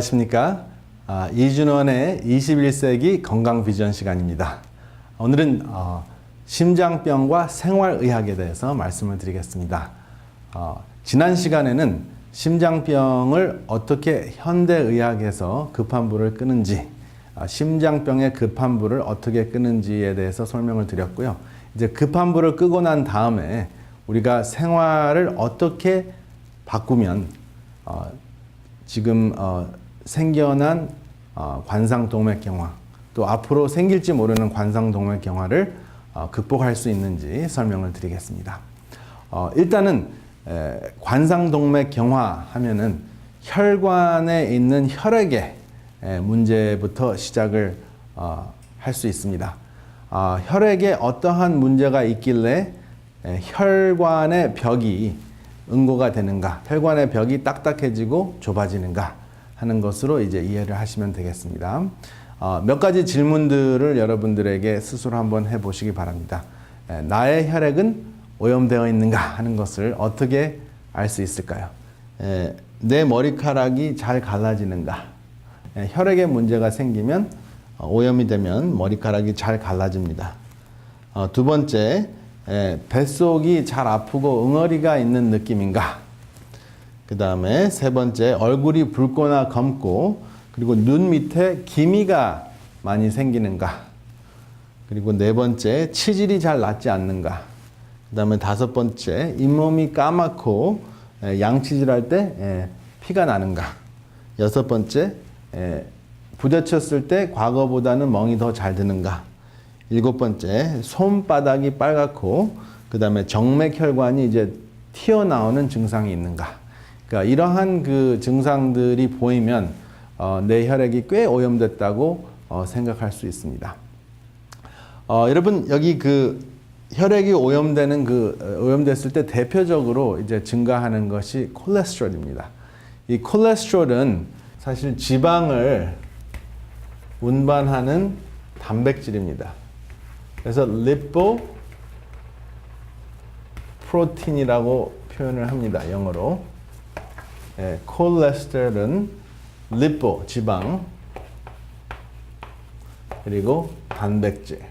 안녕하십니까. 이준원의 21세기 건강비전 시간입니다. 오늘은 심장병과 생활의학에 대해서 말씀을 드리겠습니다. 지난 시간에는 심장병을 어떻게 현대의학에서 급한불을 끄는지, 심장병의 급한불을 어떻게 끄는지에 대해서 설명을 드렸고요. 이제 급한불을 끄고 난 다음에 우리가 생활을 어떻게 바꾸면 지금 생겨난 관상동맥경화, 또 앞으로 생길지 모르는 관상동맥경화를 극복할 수 있는지 설명을 드리겠습니다. 일단은 관상동맥경화 하면은 혈관에 있는 혈액의 문제부터 시작을 할 수 있습니다. 혈액에 어떠한 문제가 있길래 혈관의 벽이 응고가 되는가, 혈관의 벽이 딱딱해지고 좁아지는가 하는 것으로 이제 이해를 하시면 되겠습니다. 몇 가지 질문들을 여러분들에게 스스로 한번 해보시기 바랍니다. 나의 혈액은 오염되어 있는가 하는 것을 어떻게 알 수 있을까요? 내 머리카락이 잘 갈라지는가? 혈액에 문제가 생기면 오염이 되면 머리카락이 잘 갈라집니다. 두 번째, 뱃속이 잘 아프고 응어리가 있는 느낌인가? 그 다음에 세 번째, 얼굴이 붉거나 검고 그리고 눈 밑에 기미가 많이 생기는가? 그리고 네 번째, 치질이 잘 낫지 않는가? 그 다음에 다섯 번째, 잇몸이 까맣고 양치질할 때 피가 나는가? 여섯 번째, 부딪혔을 때 과거보다는 멍이 더 잘 드는가? 일곱 번째, 손바닥이 빨갛고 그 다음에 정맥혈관이 이제 튀어나오는 증상이 있는가? 그러니까 이러한 그 증상들이 보이면 내 혈액이 꽤 오염됐다고 생각할 수 있습니다. 여러분 여기 그 혈액이 오염됐을 때 대표적으로 이제 증가하는 것이 콜레스테롤입니다. 이 콜레스테롤은 사실 지방을 운반하는 단백질입니다. 그래서 리포프로틴이라고 표현을 합니다. 영어로. 콜레스테롤은 리포, 지방, 그리고 단백질.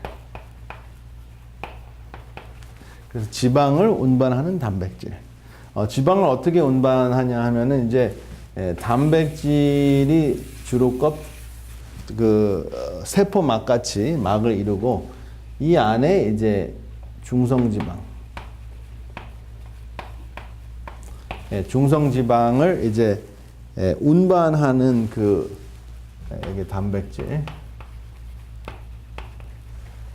그래서 지방을 운반하는 단백질. 지방을 어떻게 운반하냐 하면은 이제 단백질이 주로 세포막같이 막을 이루고 이 안에 이제 중성지방을 이제 운반하는 이게 단백질.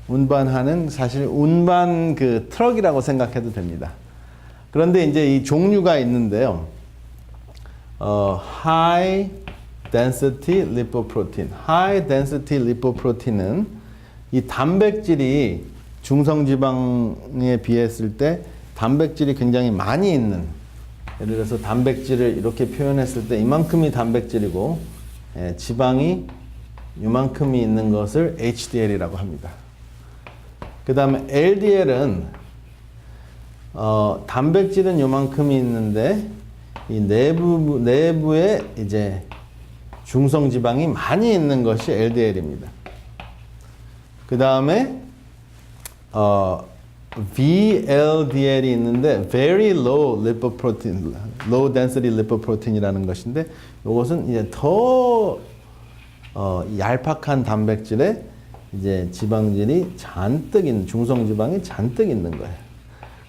운반하는 사실 운반 트럭이라고 생각해도 됩니다. 그런데 이제 이 종류가 있는데요. High density lipoprotein. High density lipoprotein은 이 단백질이 중성지방에 비했을 때 단백질이 굉장히 많이 있는, 예를 들어서 단백질을 이렇게 표현했을 때 이만큼이 단백질이고 지방이 이만큼이 있는 것을 HDL이라고 합니다. 그 다음에 LDL은 단백질은 이만큼이 있는데 이 내부에 이제 중성지방이 많이 있는 것이 LDL입니다. 그 다음에 VLDL이 있는데 Very Low Lipoprotein, Low Density Lipoprotein이라는 것인데 이것은 이제 더 얄팍한 단백질에 이제 지방질이 잔뜩 있는, 중성지방이 잔뜩 있는 거예요.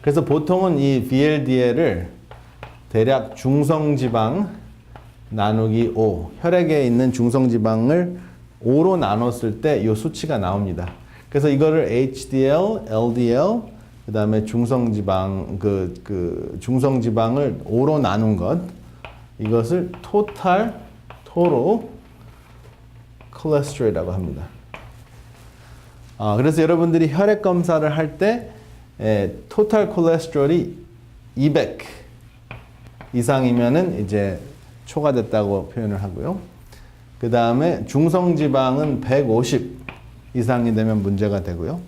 그래서 보통은 이 VLDL을 대략 중성지방 나누기 5, 혈액에 있는 중성지방을 5로 나눴을 때 이 수치가 나옵니다. 그래서 이거를 HDL, LDL, 그 다음에 중성지방, 중성지방을 5로 나눈 것, 이것을 토로 콜레스테롤이라고 합니다. 그래서 여러분들이 혈액 검사를 할 때 토탈 콜레스테롤이 200 이상이면은 이제 초과됐다고 표현을 하고요. 그 다음에 중성지방은 150 이상이 되면 문제가 되고요.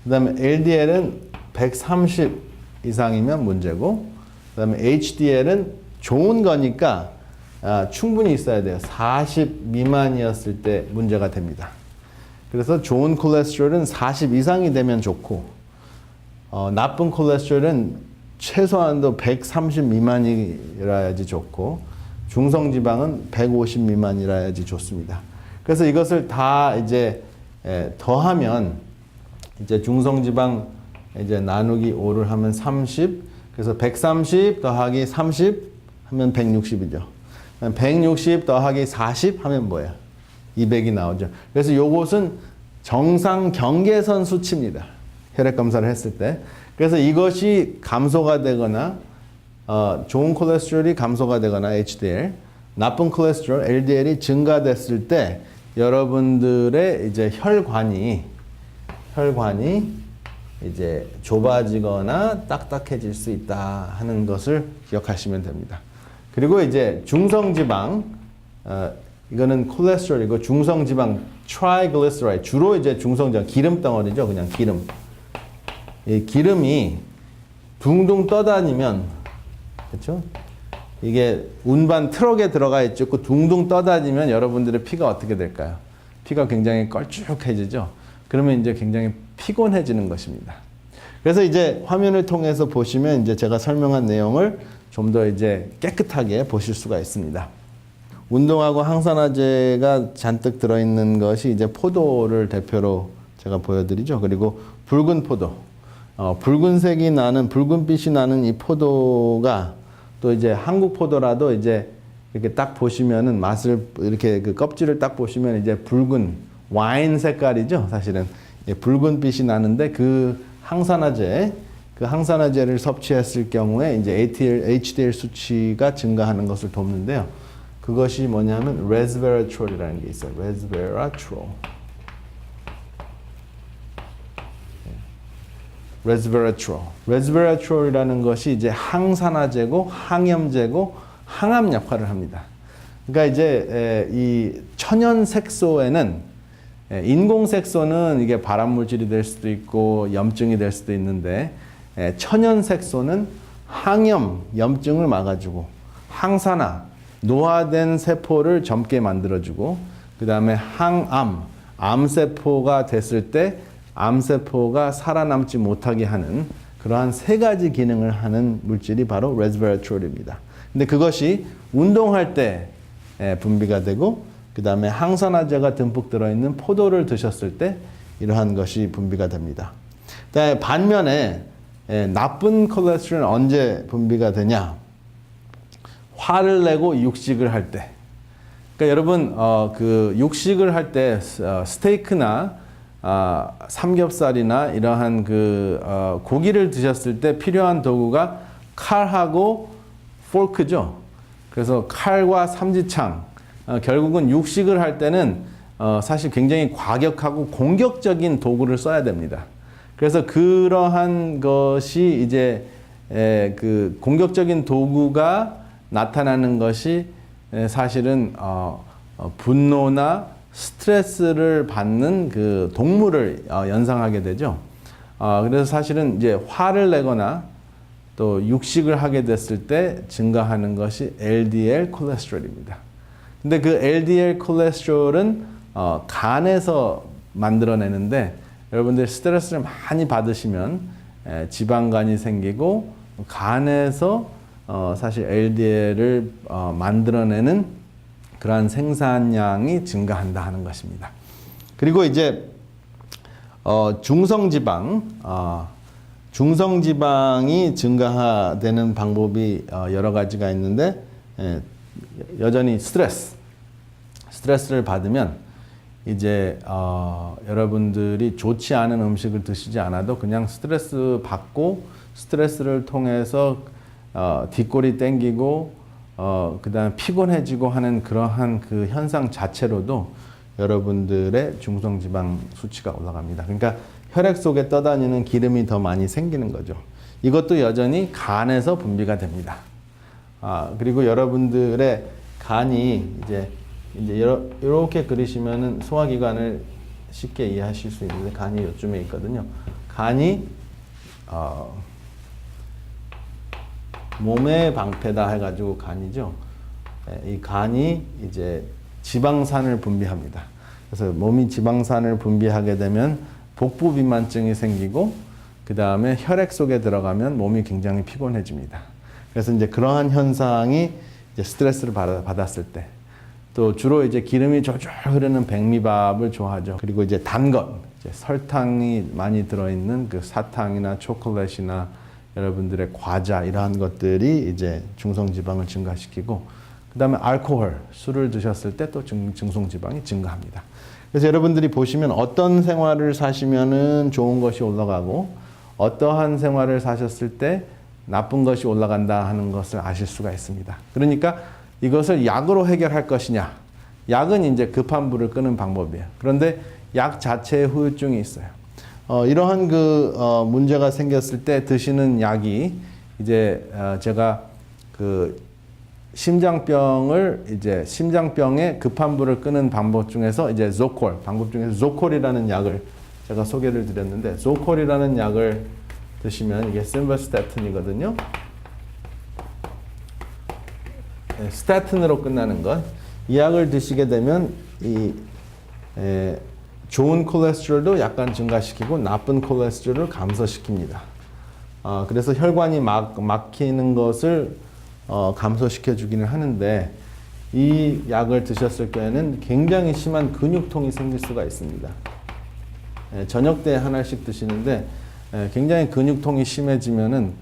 그 다음에 LDL은 130 이상이면 문제고, 그 다음에 HDL은 좋은 거니까 충분히 있어야 돼요. 40 미만이었을 때 문제가 됩니다. 그래서 좋은 콜레스테롤은 40 이상이 되면 좋고 나쁜 콜레스테롤은 최소한도 130 미만이라야지 좋고 중성지방은 150 미만이라야지 좋습니다. 그래서 이것을 다 이제 더하면 이제 중성지방 이제 나누기 5를 하면 30, 그래서 130 더하기 30 하면 160이죠. 160 더하기 40 하면 뭐예요? 200이 나오죠. 그래서 요것은 정상 경계선 수치입니다. 혈액 검사를 했을 때. 그래서 이것이 감소가 되거나 좋은 콜레스테롤이 감소가 되거나 HDL, 나쁜 콜레스테롤 LDL이 증가됐을 때 여러분들의 이제 혈관이 이제 좁아지거나 딱딱해질 수 있다 하는 것을 기억하시면 됩니다. 그리고 이제 중성지방, 이거는 콜레스테롤이고 중성지방 트라이글리세라이드, 주로 이제 중성지방 기름 덩어리죠. 그냥 기름. 이 기름이 둥둥 떠다니면, 그렇죠? 이게 운반 트럭에 들어가 있죠. 둥둥 떠다니면 여러분들의 피가 어떻게 될까요? 피가 굉장히 걸쭉해지죠. 그러면 이제 굉장히 피곤해지는 것입니다. 그래서 이제 화면을 통해서 보시면 이제 제가 설명한 내용을 좀 더 이제 깨끗하게 보실 수가 있습니다. 운동하고 항산화제가 잔뜩 들어있는 것이 이제 포도를 대표로 제가 보여드리죠. 그리고 붉은 포도, 붉은색이 나는, 붉은빛이 나는 이 포도가 또 이제 한국 포도라도 이제 이렇게 딱 보시면은 맛을 이렇게 그 껍질을 딱 보시면 이제 붉은 와인 색깔이죠. 사실은 붉은빛이 나는데 그 항산화제를 섭취했을 경우에 이제 HDL 수치가 증가하는 것을 돕는데요. 그것이 뭐냐면 레스베라트롤이라는 게 있어요. 레스베라트롤이라는 것이 이제 항산화제고 항염제고 항암 역할을 합니다. 그러니까 이제 이 천연 색소에는 인공 색소는 이게 발암 물질이 될 수도 있고 염증이 될 수도 있는데 천연 색소는 항염, 염증을 막아주고 항산화, 노화된 세포를 젊게 만들어주고 그 다음에 항암, 암세포가 됐을 때 암세포가 살아남지 못하게 하는 그러한 세 가지 기능을 하는 물질이 바로 레스베라트롤입니다. 근데 그것이 운동할 때 분비가 되고 그 다음에 항산화제가 듬뿍 들어있는 포도를 드셨을 때 이러한 것이 분비가 됩니다. 반면에 나쁜 콜레스테롤은 언제 분비가 되냐? 화를 내고 육식을 할 때. 그러니까 여러분 그 육식을 할 때 스테이크나 삼겹살이나 이러한 그 고기를 드셨을 때 필요한 도구가 칼하고 포크죠. 그래서 칼과 삼지창. 결국은 육식을 할 때는 사실 굉장히 과격하고 공격적인 도구를 써야 됩니다. 그래서 그러한 것이 이제 그 공격적인 도구가 나타나는 것이 사실은 분노나 스트레스를 받는 그 동물을 연상하게 되죠. 그래서 사실은 이제 화를 내거나 또 육식을 하게 됐을 때 증가하는 것이 LDL 콜레스테롤입니다. 근데 그 LDL 콜레스테롤은 간에서 만들어내는데 여러분들 스트레스를 많이 받으시면 지방간이 생기고 간에서 사실 LDL을 만들어내는 그러한 생산량이 증가한다 하는 것입니다. 그리고 이제 중성지방이 증가되는 방법이 여러 가지가 있는데 여전히 스트레스를 받으면 이제 여러분들이 좋지 않은 음식을 드시지 않아도 그냥 스트레스 받고 스트레스를 통해서 뒷골이 땡기고 그다음에 피곤해지고 하는 그러한 그 현상 자체로도 여러분들의 중성지방 수치가 올라갑니다. 그러니까 혈액 속에 떠다니는 기름이 더 많이 생기는 거죠. 이것도 여전히 간에서 분비가 됩니다. 그리고 여러분들의 간이 이제 이렇게 그리시면은 소화기관을 쉽게 이해하실 수 있는데 간이 이쯤에 있거든요. 간이 몸의 방패다 해가지고 간이죠. 이 간이 이제 지방산을 분비합니다. 그래서 몸이 지방산을 분비하게 되면 복부 비만증이 생기고 그 다음에 혈액 속에 들어가면 몸이 굉장히 피곤해집니다. 그래서 이제 그러한 현상이 이제 스트레스를 받았을 때, 또 주로 이제 기름이 졸졸 흐르는 백미밥을 좋아하죠. 그리고 이제 단 것, 이제 설탕이 많이 들어있는 그 사탕이나 초콜릿이나 여러분들의 과자 이러한 것들이 이제 중성지방을 증가시키고, 그 다음에 알코올, 술을 드셨을 때 또 중성지방이 증가합니다. 그래서 여러분들이 보시면 어떤 생활을 사시면은 좋은 것이 올라가고 어떠한 생활을 사셨을 때 나쁜 것이 올라간다 하는 것을 아실 수가 있습니다. 그러니까 이것을 약으로 해결할 것이냐. 약은 이제 급한 불을 끄는 방법이에요. 그런데 약 자체에 후유증이 있어요. 이러한 문제가 생겼을 때 드시는 약이 이제 제가 심장병의 급한 불을 끄는 방법 중에서 이제 방법 중에서 조콜이라는 약을 제가 소개를 드렸는데, 조콜이라는 약을 드시면 이게 심바스타틴이거든요. 네, 스타틴으로 끝나는 것. 이 약을 드시게 되면 좋은 콜레스테롤도 약간 증가시키고 나쁜 콜레스테롤을 감소시킵니다. 그래서 혈관이 막히는 것을 감소시켜 주기는 하는데, 이 약을 드셨을 때에는 굉장히 심한 근육통이 생길 수가 있습니다. 저녁 때 하나씩 드시는데 굉장히 근육통이 심해지면은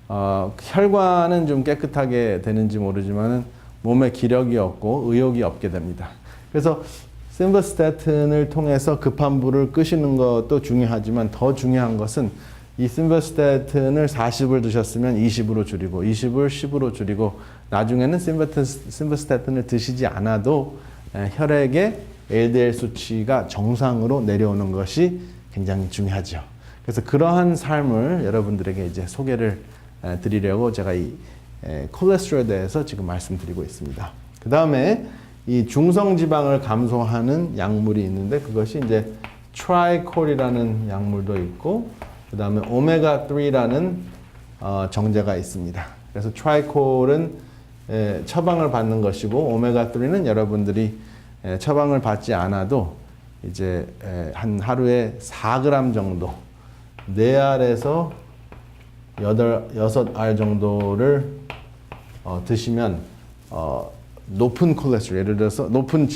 혈관은 좀 깨끗하게 되는지 모르지만은 몸에 기력이 없고 의욕이 없게 됩니다. 그래서 심바스타틴을 통해서 급한 불을 끄시는 것도 중요하지만 더 중요한 것은 이 심바스타틴을 40을 드셨으면 20으로 줄이고 20을 10으로 줄이고 나중에는 심바스타틴을 드시지 않아도 혈액의 LDL 수치가 정상으로 내려오는 것이 굉장히 중요하죠. 그래서 그러한 삶을 여러분들에게 이제 소개를 드리려고 제가 이 콜레스테롤에 대해서 지금 말씀드리고 있습니다. 그 다음에 이 중성지방을 감소하는 약물이 있는데, 그것이 이제 트라이콜이라는 약물도 있고, 그 다음에 오메가3라는 정제가 있습니다. 그래서 트라이콜은 처방을 받는 것이고, 오메가3는 여러분들이 처방을 받지 않아도 이제 한 하루에 4g 정도, 4알에서 6알 정도를 드시면 높은 콜레스테롤, 예를 들어서 높은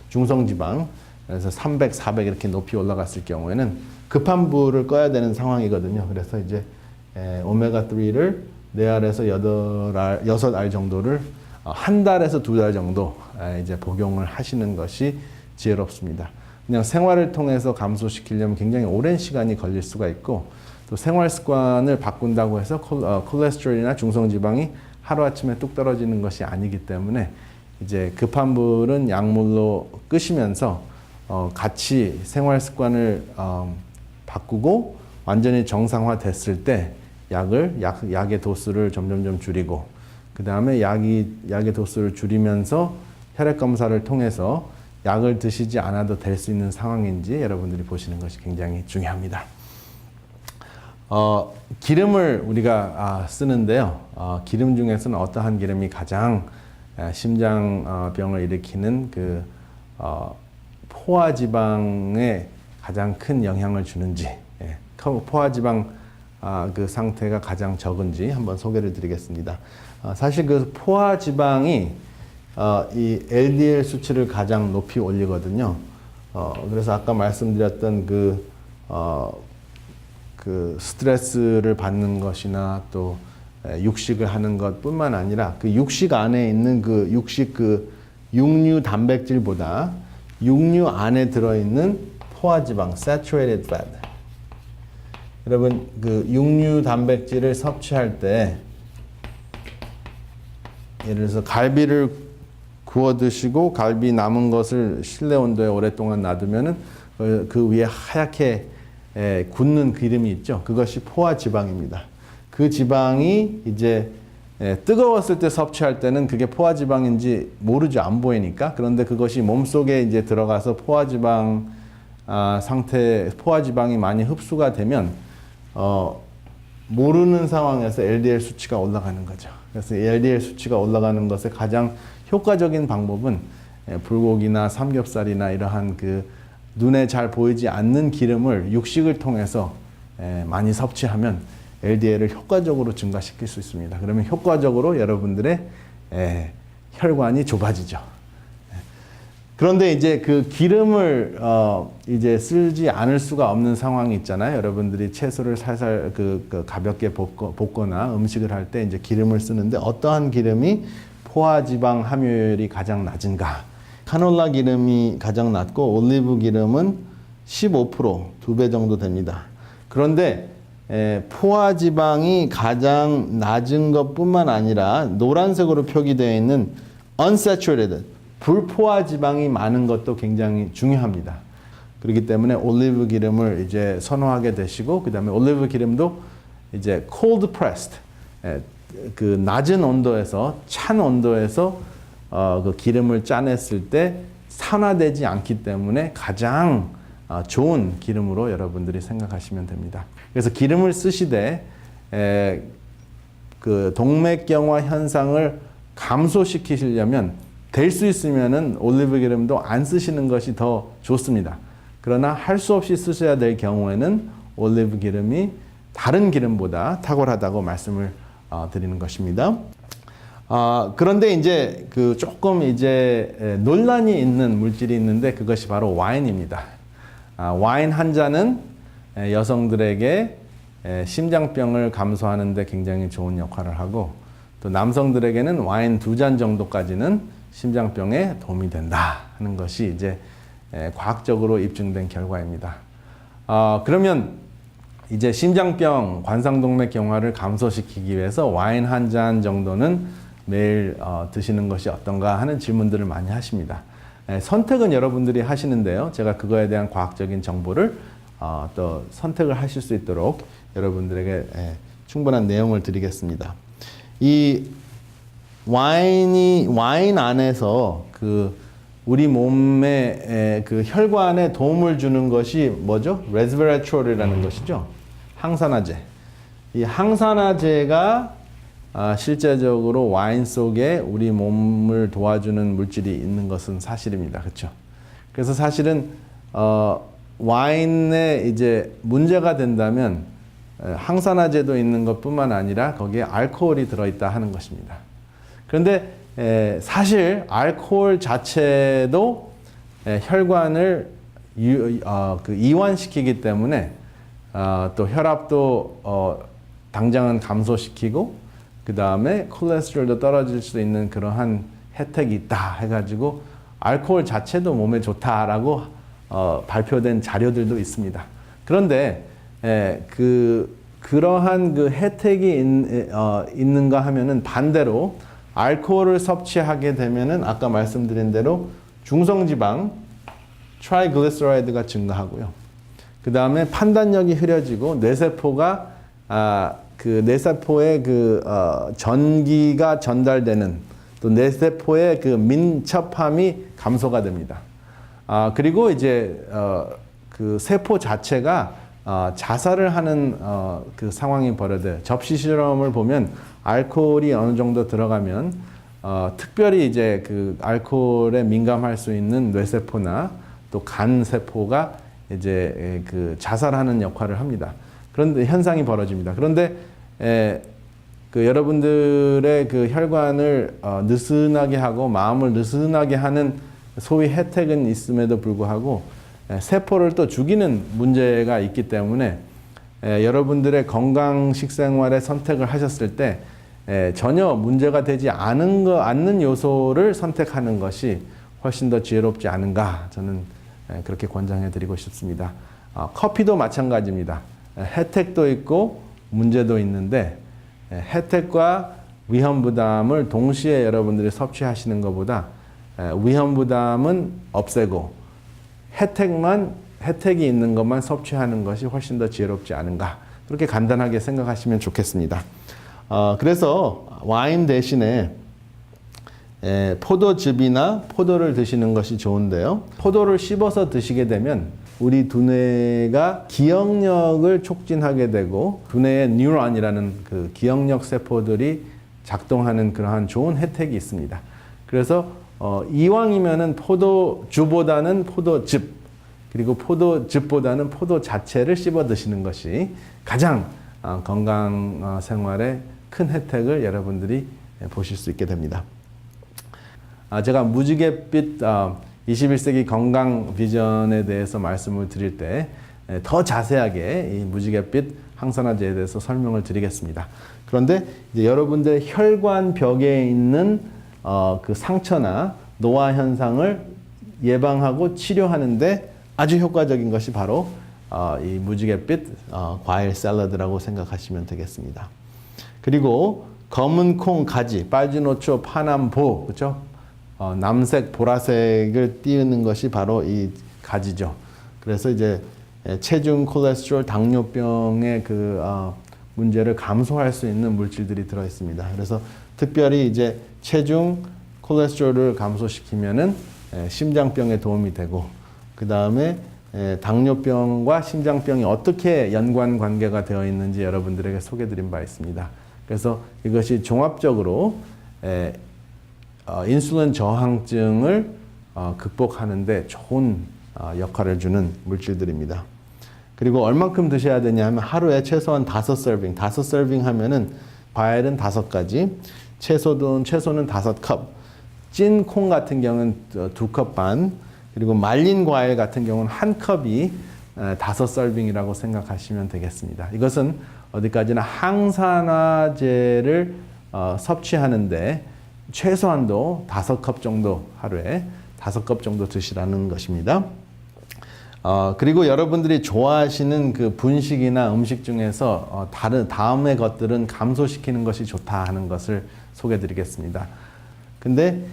중성지방, 그래서 300, 400 이렇게 높이 올라갔을 경우에는 급한 불을 꺼야 되는 상황이거든요. 그래서 이제 오메가3를 4알에서 6알 정도를 한 달에서 2달 정도 이제 복용을 하시는 것이 지혜롭습니다. 그냥 생활을 통해서 감소시키려면 굉장히 오랜 시간이 걸릴 수가 있고, 또 생활 습관을 바꾼다고 해서 콜레스테롤이나 중성지방이 하루아침에 뚝 떨어지는 것이 아니기 때문에 이제 급한 불은 약물로 끄시면서 같이 생활 습관을 바꾸고 완전히 정상화됐을 때 약의 도수를 점점점 줄이고, 그 다음에 약의 도수를 줄이면서 혈액 검사를 통해서 약을 드시지 않아도 될 수 있는 상황인지 여러분들이 보시는 것이 굉장히 중요합니다. 기름을 우리가 쓰는데요. 기름 중에서는 어떠한 기름이 가장 심장병을 일으키는 포화지방에 가장 큰 영향을 주는지, 포화지방 그 상태가 가장 적은지 한번 소개를 드리겠습니다. 사실 그 포화지방이 이 LDL 수치를 가장 높이 올리거든요. 그래서 아까 말씀드렸던 그 스트레스를 받는 것이나 또 육식을 하는 것뿐만 아니라 그 육식 안에 있는 육류 단백질보다 육류 안에 들어있는 포화지방, saturated fat. 여러분, 그 육류 단백질을 섭취할 때, 예를 들어서 갈비를 구워 드시고 갈비 남은 것을 실내 온도에 오랫동안 놔두면은 그 위에 하얗게 굳는 기름이 있죠. 그것이 포화지방입니다. 그 지방이 이제 뜨거웠을 때 섭취할 때는 그게 포화지방인지 모르죠. 안 보이니까. 그런데 그것이 몸속에 이제 들어가서 포화지방이 많이 흡수가 되면 모르는 상황에서 LDL 수치가 올라가는 거죠. 그래서 LDL 수치가 올라가는 것의 가장 효과적인 방법은 불고기나 삼겹살이나 이러한 그 눈에 잘 보이지 않는 기름을 육식을 통해서 많이 섭취하면 LDL을 효과적으로 증가시킬 수 있습니다. 그러면 효과적으로 여러분들의 혈관이 좁아지죠. 그런데 이제 그 기름을 이제 쓰지 않을 수가 없는 상황이 있잖아요. 여러분들이 채소를 살살 가볍게 볶거나 음식을 할 때 이제 기름을 쓰는데 어떠한 기름이 포화지방 함유율이 가장 낮은가? 카놀라 기름이 가장 낮고 올리브 기름은 15%, 2배 정도 됩니다. 그런데 포화지방이 가장 낮은 것뿐만 아니라 노란색으로 표기되어 있는 unsaturated, 불포화지방이 많은 것도 굉장히 중요합니다. 그렇기 때문에 올리브 기름을 이제 선호하게 되시고, 그 다음에 올리브 기름도 이제 cold pressed, 그 낮은 온도에서, 찬 온도에서 그 기름을 짜냈을 때 산화되지 않기 때문에 가장 좋은 기름으로 여러분들이 생각하시면 됩니다. 그래서 기름을 쓰시되 그 동맥경화 현상을 감소시키시려면 될 수 있으면은 올리브 기름도 안 쓰시는 것이 더 좋습니다. 그러나 할 수 없이 쓰셔야 될 경우에는 올리브 기름이 다른 기름보다 탁월하다고 말씀을 드리는 것입니다. 그런데 이제 그 조금 이제 논란이 있는 물질이 있는데 그것이 바로 와인입니다. 와인 한 잔은 여성들에게 심장병을 감소하는 데 굉장히 좋은 역할을 하고, 또 남성들에게는 와인 2잔 정도까지는 심장병에 도움이 된다 하는 것이 이제 과학적으로 입증된 결과입니다. 그러면 이제 심장병, 관상동맥경화를 감소시키기 위해서 와인 한 잔 정도는 매일 드시는 것이 어떤가 하는 질문들을 많이 하십니다. 선택은 여러분들이 하시는데요. 제가 그거에 대한 과학적인 정보를 또 선택을 하실 수 있도록 여러분들에게 충분한 내용을 드리겠습니다. 이 와인 안에서 그 우리 몸에 그 혈관에 도움을 주는 것이 뭐죠? 레스베라트롤이라는 것이죠. 항산화제. 이 항산화제가 실제적으로 와인 속에 우리 몸을 도와주는 물질이 있는 것은 사실입니다. 그렇죠? 그래서 사실은 와인에 이제 문제가 된다면 항산화제도 있는 것뿐만 아니라 거기에 알코올이 들어있다 하는 것입니다. 그런데 사실 알코올 자체도 혈관을 이완시키기 때문에 또 혈압도 당장은 감소시키고, 그 다음에 콜레스테롤도 떨어질 수 있는 그러한 혜택이 있다 해가지고 알코올 자체도 몸에 좋다라고 발표된 자료들도 있습니다. 그런데 그러한 그 혜택이 있는가 하면은 반대로 알코올을 섭취하게 되면은 아까 말씀드린 대로 중성지방, 트라이글리세라이드가 증가하고요. 그 다음에 판단력이 흐려지고 뇌세포가 그 뇌세포의 그 전기가 전달되는, 또 뇌세포의 그 민첩함이 감소가 됩니다. 그리고 이제 그 세포 자체가 자살을 하는 그 상황이 벌어져요. 접시 실험을 보면 알코올이 어느 정도 들어가면 특별히 이제 그 알코올에 민감할 수 있는 뇌세포나 또 간 세포가 이제 그 자살하는 역할을 합니다. 그런데 현상이 벌어집니다. 그런데 그 여러분들의 그 혈관을 느슨하게 하고 마음을 느슨하게 하는 소위 혜택은 있음에도 불구하고 세포를 또 죽이는 문제가 있기 때문에 여러분들의 건강 식생활의 선택을 하셨을 때 전혀 문제가 되지 않는 요소를 선택하는 것이 훨씬 더 지혜롭지 않은가, 저는 그렇게 권장해 드리고 싶습니다. 커피도 마찬가지입니다. 혜택도 있고 문제도 있는데 혜택과 위험 부담을 동시에 여러분들이 섭취하시는 것보다 위험 부담은 없애고 혜택이 있는 것만 섭취하는 것이 훨씬 더 지혜롭지 않은가, 그렇게 간단하게 생각하시면 좋겠습니다. 그래서 와인 대신에 포도즙이나 포도를 드시는 것이 좋은데요. 포도를 씹어서 드시게 되면 우리 두뇌가 기억력을 촉진하게 되고 두뇌의 뉴런이라는 그 기억력 세포들이 작동하는 그러한 좋은 혜택이 있습니다. 그래서 이왕이면은 포도주보다는 포도즙 그리고 포도즙보다는 포도 자체를 씹어 드시는 것이 가장 건강 생활에 큰 혜택을 여러분들이 보실 수 있게 됩니다. 제가 무지갯빛 21세기 건강 비전에 대해서 말씀을 드릴 때 더 자세하게 이 무지갯빛 항산화제에 대해서 설명을 드리겠습니다. 그런데 이제 여러분들의 혈관벽에 있는 그 상처나 노화 현상을 예방하고 치료하는데 아주 효과적인 것이 바로 이 무지갯빛 과일 샐러드라고 생각하시면 되겠습니다. 그리고 검은 콩 가지, 빨주노초, 파남보, 그렇죠? 남색, 보라색을 띄우는 것이 바로 이 가지죠. 그래서 이제 체중, 콜레스테롤, 당뇨병의 그 문제를 감소할 수 있는 물질들이 들어 있습니다. 그래서 특별히 이제 체중, 콜레스테롤을 감소시키면은 심장병에 도움이 되고, 그 다음에 당뇨병과 심장병이 어떻게 연관 관계가 되어 있는지 여러분들에게 소개드린 바 있습니다. 그래서 이것이 종합적으로 인슐린 저항증을 극복하는데 좋은 역할을 주는 물질들입니다. 그리고 얼만큼 드셔야 되냐 하면 하루에 최소한 5서빙, 5서빙 하면은 과일은 5가지, 채소는 5컵, 찐 콩 같은 경우는 2컵 반, 그리고 말린 과일 같은 경우는 1컵이 5서빙이라고 생각하시면 되겠습니다. 이것은 어디까지나 항산화제를 섭취하는데 최소한도 5컵 정도 하루에 5컵 정도 드시라는 것입니다. 그리고 여러분들이 좋아하시는 그 분식이나 음식 중에서 다음의 것들은 감소시키는 것이 좋다 하는 것을 소개해 드리겠습니다. 근데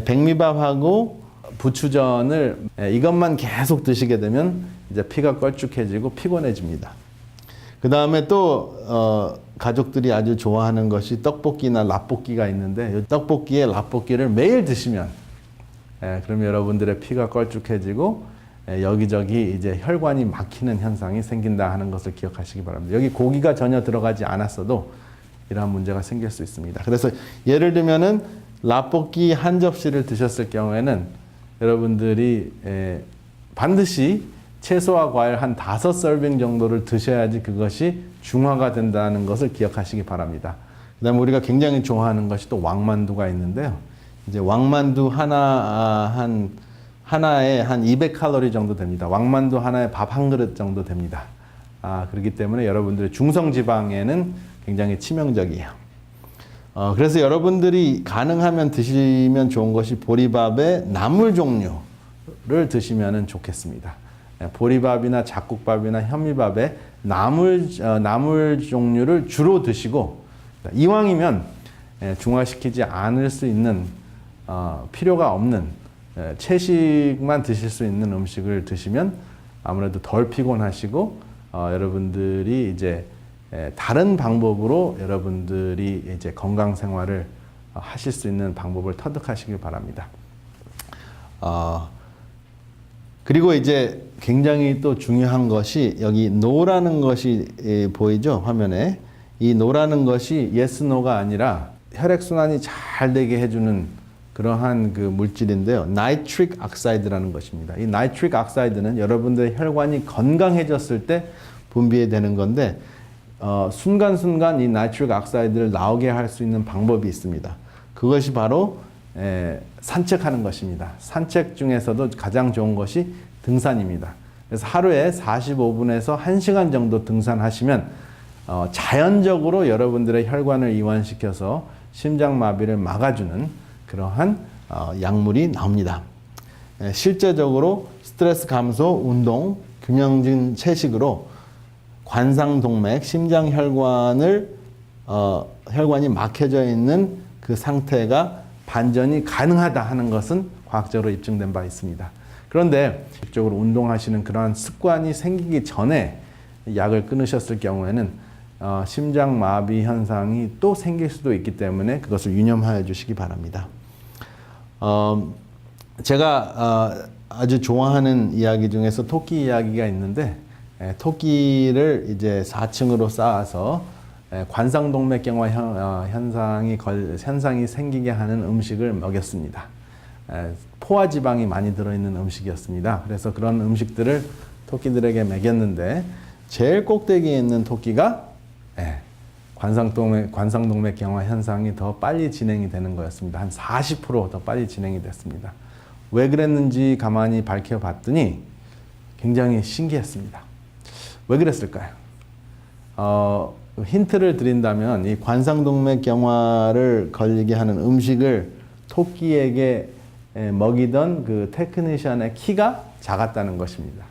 백미밥하고 부추전을 이것만 계속 드시게 되면 이제 피가 걸쭉해지고 피곤해집니다. 그 다음에 또 가족들이 아주 좋아하는 것이 떡볶이나 라볶이가 있는데 이 떡볶이에 라볶이를 매일 드시면 그럼 여러분들의 피가 걸쭉해지고 여기저기 이제 혈관이 막히는 현상이 생긴다 하는 것을 기억하시기 바랍니다. 여기 고기가 전혀 들어가지 않았어도 이러한 문제가 생길 수 있습니다. 그래서 예를 들면은 라볶이 한 접시를 드셨을 경우에는 여러분들이 반드시 채소와 과일 한 5서빙 정도를 드셔야지 그것이 중화가 된다는 것을 기억하시기 바랍니다. 그 다음에 우리가 굉장히 좋아하는 것이 또 왕만두가 있는데요. 이제 왕만두 하나에 한 200칼로리 정도 됩니다. 왕만두 하나에 밥 한 그릇 정도 됩니다. 그렇기 때문에 여러분들의 중성지방에는 굉장히 치명적이에요. 그래서 여러분들이 가능하면 드시면 좋은 것이 보리밥에 나물 종류를 드시면 좋겠습니다. 보리밥이나 잡곡밥이나 현미밥에 나물 종류를 주로 드시고, 이왕이면 중화시키지 않을 수 있는 필요가 없는 채식만 드실 수 있는 음식을 드시면 아무래도 덜 피곤하시고 여러분들이 이제 다른 방법으로 여러분들이 이제 건강 생활을 하실 수 있는 방법을 터득하시길 바랍니다. 그리고 이제 굉장히 또 중요한 것이 여기 노라는 것이 보이죠? 화면에. 이 노라는 것이 yes, no가 아니라 혈액순환이 잘 되게 해주는 그러한 그 물질인데요. 나이트릭 악사이드라는 것입니다. 이 나이트릭 악사이드는 여러분들의 혈관이 건강해졌을 때 분비되는 건데 순간순간 이 나이트릭 악사이드를 나오게 할 수 있는 방법이 있습니다. 그것이 바로 산책하는 것입니다. 산책 중에서도 가장 좋은 것이 등산입니다. 그래서 하루에 45분에서 1시간 정도 등산하시면 자연적으로 여러분들의 혈관을 이완시켜서 심장마비를 막아주는 그러한 약물이 나옵니다. 실제적으로 스트레스 감소, 운동, 균형진 채식으로 관상동맥, 심장혈관을 혈관이 막혀져 있는 그 상태가 반전이 가능하다 하는 것은 과학적으로 입증된 바 있습니다. 그런데 적극적으로 운동하시는 그러한 습관이 생기기 전에 약을 끊으셨을 경우에는 심장마비 현상이 또 생길 수도 있기 때문에 그것을 유념하여 주시기 바랍니다. 제가 아주 좋아하는 이야기 중에서 토끼 이야기가 있는데 토끼를 이제 4층으로 쌓아서 관상동맥경화 현상이 생기게 하는 음식을 먹였습니다. 포화지방이 많이 들어있는 음식이었습니다. 그래서 그런 음식들을 토끼들에게 먹였는데 제일 꼭대기에 있는 토끼가 관상동맥경화 현상이 더 빨리 진행이 되는 거였습니다. 한 40% 더 빨리 진행이 됐습니다. 왜 그랬는지 가만히 밝혀봤더니 굉장히 신기했습니다. 왜 그랬을까요? 힌트를 드린다면 이 관상동맥경화를 걸리게 하는 음식을 토끼에게 먹이던 그 테크니션의 키가 작았다는 것입니다.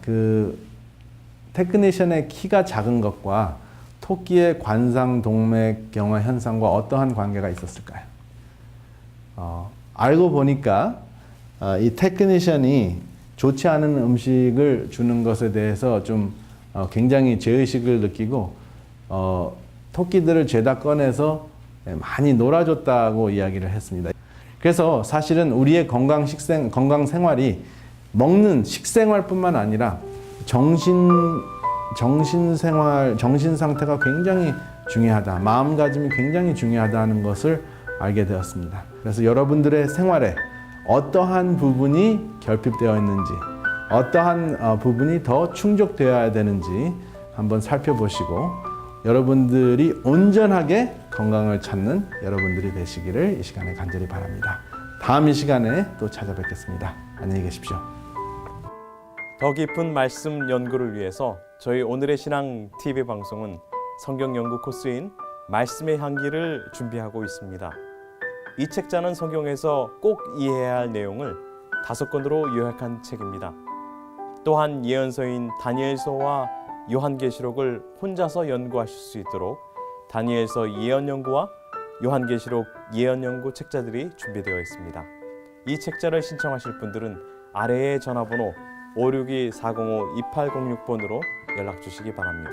그 테크니션의 키가 작은 것과 토끼의 관상동맥경화 현상과 어떠한 관계가 있었을까요? 알고 보니까 이 테크니션이 좋지 않은 음식을 주는 것에 대해서 좀 굉장히 죄의식을 느끼고 토끼들을 죄다 꺼내서 많이 놀아줬다고 이야기를 했습니다. 그래서 사실은 우리의 건강 생활이 먹는 식생활뿐만 아니라 정신 상태가 굉장히 중요하다. 마음가짐이 굉장히 중요하다는 것을 알게 되었습니다. 그래서 여러분들의 생활에 어떠한 부분이 결핍되어 있는지, 어떠한 부분이 더 충족되어야 되는지 한번 살펴보시고 여러분들이 온전하게 건강을 찾는 여러분들이 되시기를 이 시간에 간절히 바랍니다. 다음 이 시간에 또 찾아뵙겠습니다. 안녕히 계십시오. 더 깊은 말씀 연구를 위해서 저희 오늘의 신앙 TV 방송은 성경 연구 코스인 말씀의 향기를 준비하고 있습니다. 이 책자는 성경에서 꼭 이해해야 할 내용을 5권으로 요약한 책입니다. 또한 예언서인 다니엘서와 요한계시록을 혼자서 연구하실 수 있도록 다니엘서 예언연구와 요한계시록 예언연구 책자들이 준비되어 있습니다. 이 책자를 신청하실 분들은 아래의 전화번호 562-405-2806번으로 연락 주시기 바랍니다.